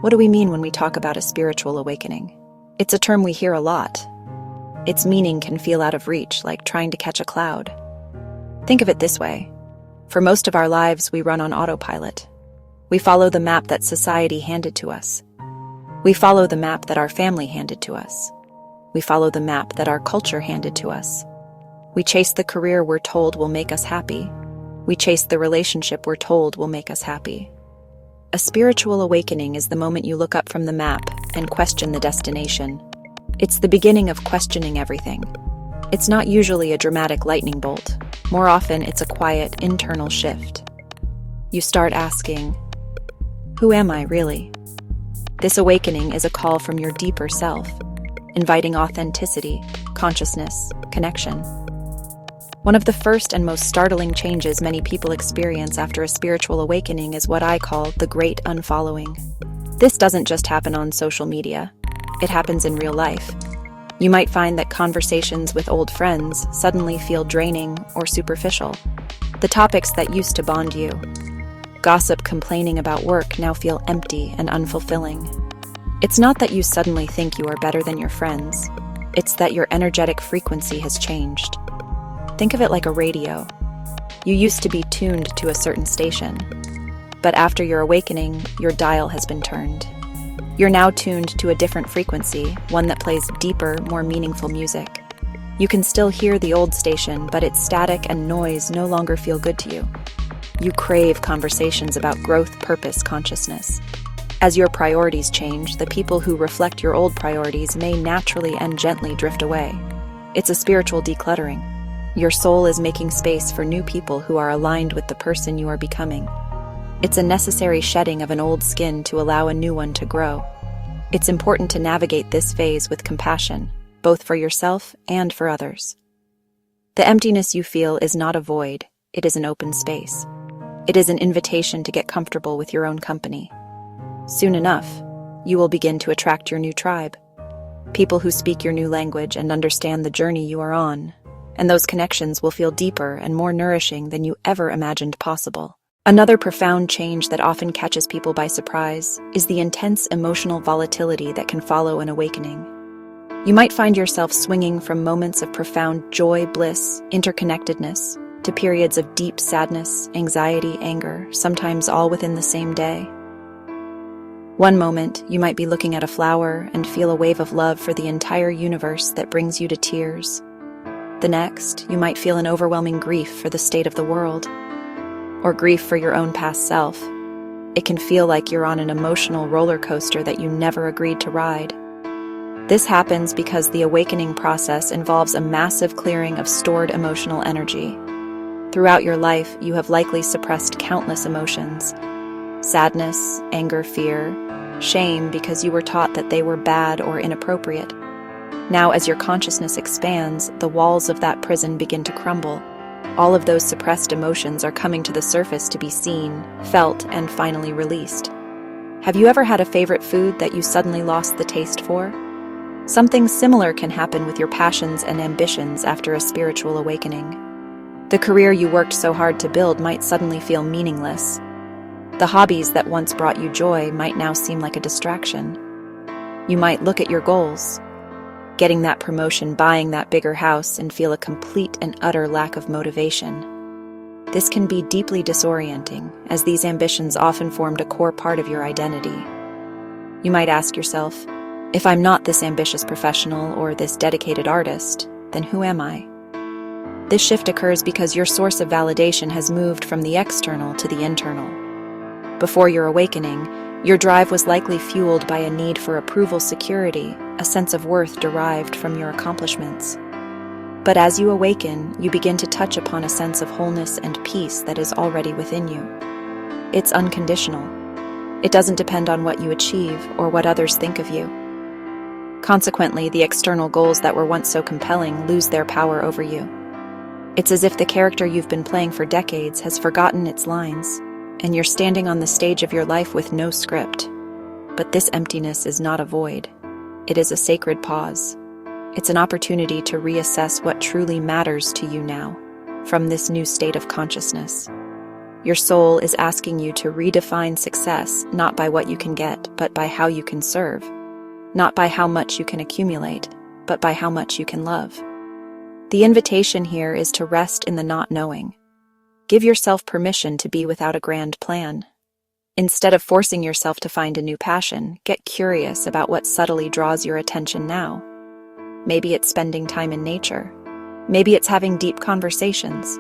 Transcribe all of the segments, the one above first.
What do we mean when we talk about a spiritual awakening? It's a term we hear a lot. Its meaning can feel out of reach, like trying to catch a cloud. Think of it this way. For most of our lives, we run on autopilot. We follow the map that society handed to us. We follow the map that our family handed to us. We follow the map that our culture handed to us. We chase the career we're told will make us happy. We chase the relationship we're told will make us happy. A spiritual awakening is the moment you look up from the map and question the destination. It's the beginning of questioning everything. It's not usually a dramatic lightning bolt. More often, it's a quiet, internal shift. You start asking, who am I really? This awakening is a call from your deeper self, inviting authenticity, consciousness, connection. One of the first and most startling changes many people experience after a spiritual awakening is what I call the great unfollowing. This doesn't just happen on social media. It happens in real life. You might find that conversations with old friends suddenly feel draining or superficial. The topics that used to bond you, gossip, complaining about work, now feel empty and unfulfilling. It's not that you suddenly think you are better than your friends. It's that your energetic frequency has changed. Think of it like a radio. You used to be tuned to a certain station, but after your awakening, your dial has been turned. You're now tuned to a different frequency, one that plays deeper, more meaningful music. You can still hear the old station, but its static and noise no longer feel good to you. You crave conversations about growth, purpose, consciousness. As your priorities change, the people who reflect your old priorities may naturally and gently drift away. It's a spiritual decluttering. Your soul is making space for new people who are aligned with the person you are becoming. It's a necessary shedding of an old skin to allow a new one to grow. It's important to navigate this phase with compassion, both for yourself and for others. The emptiness you feel is not a void, it is an open space. It is an invitation to get comfortable with your own company. Soon enough, you will begin to attract your new tribe, people who speak your new language and understand the journey you are on. And those connections will feel deeper and more nourishing than you ever imagined possible. Another profound change that often catches people by surprise is the intense emotional volatility that can follow an awakening. You might find yourself swinging from moments of profound joy, bliss, interconnectedness, to periods of deep sadness, anxiety, anger, sometimes all within the same day. One moment, you might be looking at a flower and feel a wave of love for the entire universe that brings you to tears. The next, you might feel an overwhelming grief for the state of the world, or grief for your own past self. It can feel like you're on an emotional roller coaster that you never agreed to ride. This happens because the awakening process involves a massive clearing of stored emotional energy. Throughout your life, you have likely suppressed countless emotions: sadness, anger, fear, shame, because you were taught that they were bad or inappropriate. Now, as your consciousness expands, the walls of that prison begin to crumble. All of those suppressed emotions are coming to the surface to be seen, felt, and finally released. Have you ever had a favorite food that you suddenly lost the taste for? Something similar can happen with your passions and ambitions after a spiritual awakening. The career you worked so hard to build might suddenly feel meaningless. The hobbies that once brought you joy might now seem like a distraction. You might look at your goals, getting that promotion, buying that bigger house, and feel a complete and utter lack of motivation. This can be deeply disorienting, as these ambitions often formed a core part of your identity. You might ask yourself, if I'm not this ambitious professional or this dedicated artist, then who am I? This shift occurs because your source of validation has moved from the external to the internal. Before your awakening, your drive was likely fueled by a need for approval, security, a sense of worth derived from your accomplishments. But as you awaken, you begin to touch upon a sense of wholeness and peace that is already within you. It's unconditional. It doesn't depend on what you achieve or what others think of you. Consequently, the external goals that were once so compelling lose their power over you. It's as if the character you've been playing for decades has forgotten its lines, and you're standing on the stage of your life with no script. But this emptiness is not a void. It is a sacred pause. It's an opportunity to reassess what truly matters to you now, from this new state of consciousness. Your soul is asking you to redefine success not by what you can get, but by how you can serve. Not by how much you can accumulate, but by how much you can love. The invitation here is to rest in the not knowing. Give yourself permission to be without a grand plan. Instead of forcing yourself to find a new passion, get curious about what subtly draws your attention now. Maybe it's spending time in nature. Maybe it's having deep conversations.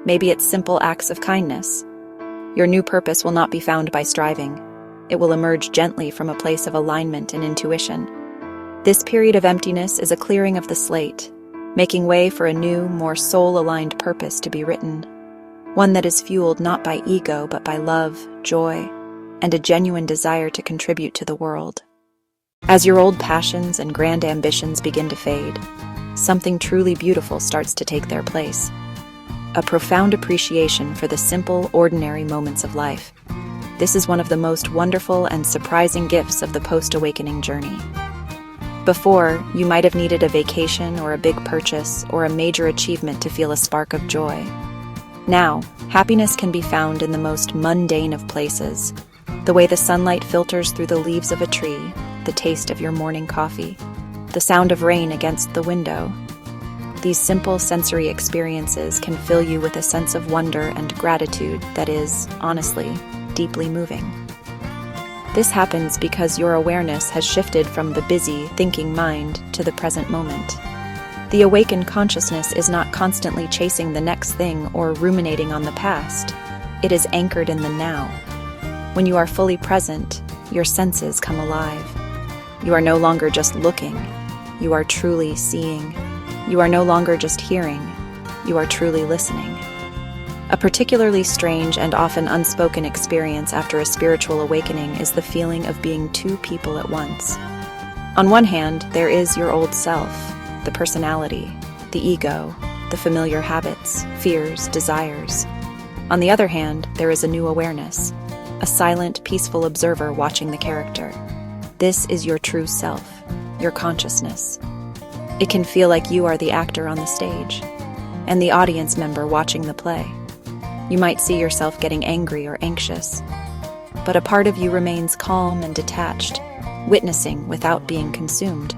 Maybe it's simple acts of kindness. Your new purpose will not be found by striving. It will emerge gently from a place of alignment and intuition. This period of emptiness is a clearing of the slate, making way for a new, more soul-aligned purpose to be written. One that is fueled not by ego, but by love, joy, and a genuine desire to contribute to the world. As your old passions and grand ambitions begin to fade, something truly beautiful starts to take their place. A profound appreciation for the simple, ordinary moments of life. This is one of the most wonderful and surprising gifts of the post-awakening journey. Before, you might have needed a vacation or a big purchase or a major achievement to feel a spark of joy. Now, happiness can be found in the most mundane of places. The way the sunlight filters through the leaves of a tree, the taste of your morning coffee, the sound of rain against the window. These simple sensory experiences can fill you with a sense of wonder and gratitude that is, honestly, deeply moving. This happens because your awareness has shifted from the busy, thinking mind to the present moment. The awakened consciousness is not constantly chasing the next thing or ruminating on the past. It is anchored in the now. When you are fully present, your senses come alive. You are no longer just looking. You are truly seeing. You are no longer just hearing. You are truly listening. A particularly strange and often unspoken experience after a spiritual awakening is the feeling of being two people at once. On one hand, there is your old self, the personality, the ego, the familiar habits, fears, desires. On the other hand, there is a new awareness, a silent, peaceful observer watching the character. This is your true self, your consciousness. It can feel like you are the actor on the stage, and the audience member watching the play. You might see yourself getting angry or anxious, but a part of you remains calm and detached, witnessing without being consumed.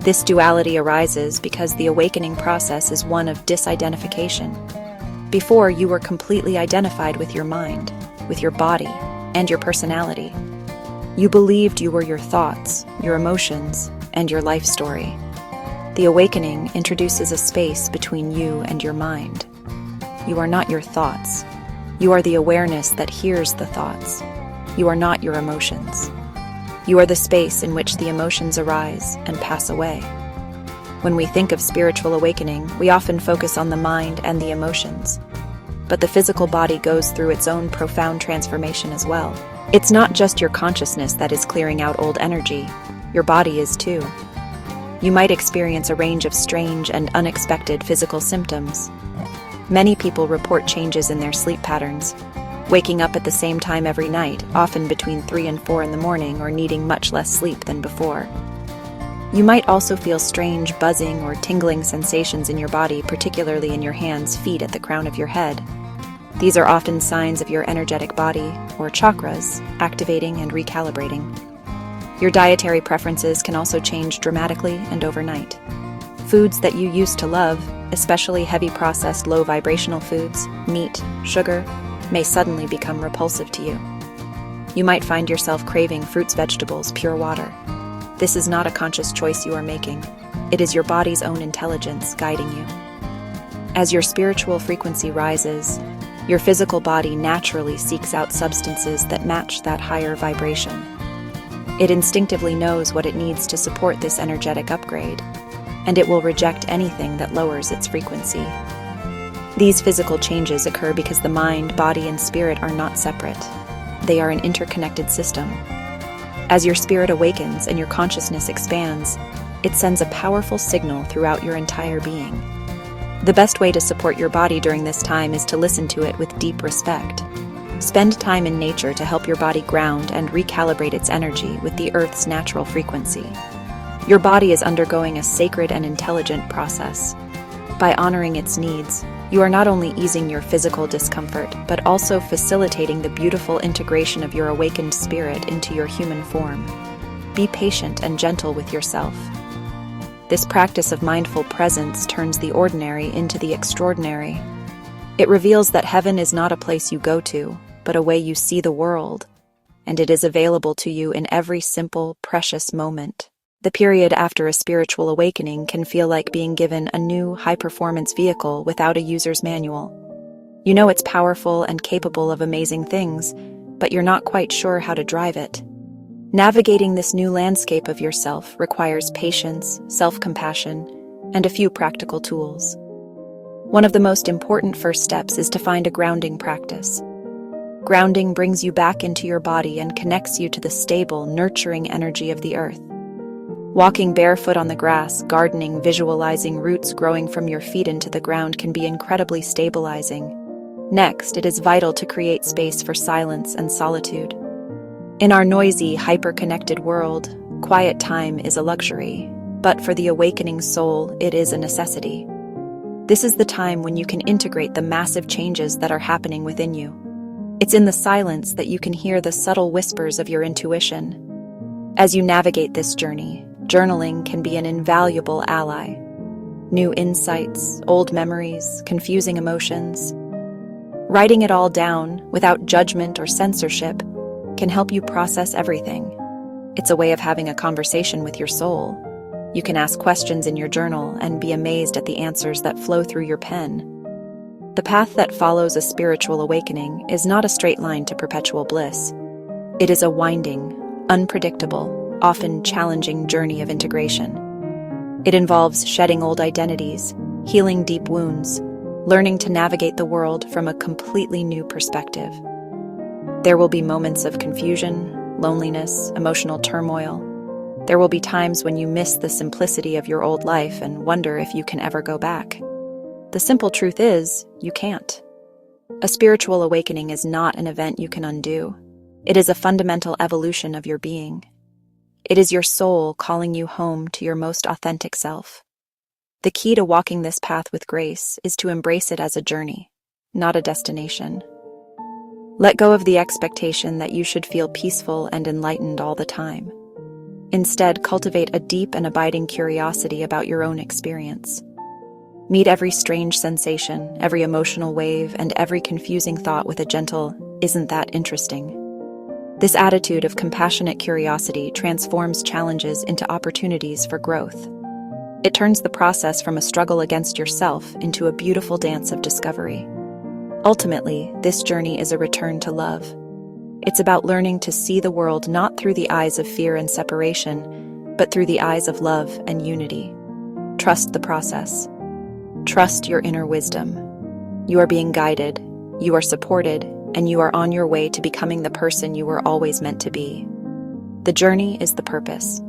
This duality arises because the awakening process is one of disidentification. Before, you were completely identified with your mind, with your body, and your personality. You believed you were your thoughts, your emotions, and your life story. The awakening introduces a space between you and your mind. You are not your thoughts. You are the awareness that hears the thoughts. You are not your emotions. You are the space in which the emotions arise and pass away. When we think of spiritual awakening, we often focus on the mind and the emotions. But the physical body goes through its own profound transformation as well. It's not just your consciousness that is clearing out old energy. Your body is too. You might experience a range of strange and unexpected physical symptoms. Many people report changes in their sleep patterns, waking up at the same time every night, often between 3 and 4 in the morning, or needing much less sleep than before. You might also feel strange buzzing or tingling sensations in your body, particularly in your hands, feet, at the crown of your head. These are often signs of your energetic body, or chakras, activating and recalibrating. Your dietary preferences can also change dramatically and overnight. Foods that you used to love, especially heavy processed low vibrational foods, meat, sugar, may suddenly become repulsive to you. You might find yourself craving fruits, vegetables, pure water. This is not a conscious choice you are making. It is your body's own intelligence guiding you. As your spiritual frequency rises, your physical body naturally seeks out substances that match that higher vibration. It instinctively knows what it needs to support this energetic upgrade, and it will reject anything that lowers its frequency. These physical changes occur because the mind, body, and spirit are not separate. They are an interconnected system. As your spirit awakens and your consciousness expands, it sends a powerful signal throughout your entire being. The best way to support your body during this time is to listen to it with deep respect. Spend time in nature to help your body ground and recalibrate its energy with the Earth's natural frequency. Your body is undergoing a sacred and intelligent process. By honoring its needs, you are not only easing your physical discomfort, but also facilitating the beautiful integration of your awakened spirit into your human form. Be patient and gentle with yourself. This practice of mindful presence turns the ordinary into the extraordinary. It reveals that heaven is not a place you go to, but a way you see the world, and it is available to you in every simple, precious moment. The period after a spiritual awakening can feel like being given a new, high-performance vehicle without a user's manual. You know it's powerful and capable of amazing things, but you're not quite sure how to drive it. Navigating this new landscape of yourself requires patience, self-compassion, and a few practical tools. One of the most important first steps is to find a grounding practice. Grounding brings you back into your body and connects you to the stable, nurturing energy of the earth. Walking barefoot on the grass, gardening, visualizing roots growing from your feet into the ground can be incredibly stabilizing. Next, it is vital to create space for silence and solitude. In our noisy, hyper-connected world, quiet time is a luxury, but for the awakening soul, it is a necessity. This is the time when you can integrate the massive changes that are happening within you. It's in the silence that you can hear the subtle whispers of your intuition. As you navigate this journey, journaling can be an invaluable ally. New insights, old memories, confusing emotions. Writing it all down, without judgment or censorship, can help you process everything. It's a way of having a conversation with your soul. You can ask questions in your journal and be amazed at the answers that flow through your pen. The path that follows a spiritual awakening is not a straight line to perpetual bliss. It is a winding, unpredictable, often challenging journey of integration. It involves shedding old identities, healing deep wounds, learning to navigate the world from a completely new perspective. There will be moments of confusion, loneliness, emotional turmoil. There will be times when you miss the simplicity of your old life and wonder if you can ever go back. The simple truth is, you can't. A spiritual awakening is not an event you can undo. It is a fundamental evolution of your being. It is your soul calling you home to your most authentic self. The key to walking this path with grace is to embrace it as a journey, not a destination. Let go of the expectation that you should feel peaceful and enlightened all the time. Instead, cultivate a deep and abiding curiosity about your own experience. Meet every strange sensation, every emotional wave, and every confusing thought with a gentle, "Isn't that interesting?" This attitude of compassionate curiosity transforms challenges into opportunities for growth. It turns the process from a struggle against yourself into a beautiful dance of discovery. Ultimately, this journey is a return to love. It's about learning to see the world not through the eyes of fear and separation, but through the eyes of love and unity. Trust the process. Trust your inner wisdom. You are being guided, you are supported, and you are on your way to becoming the person you were always meant to be. The journey is the purpose,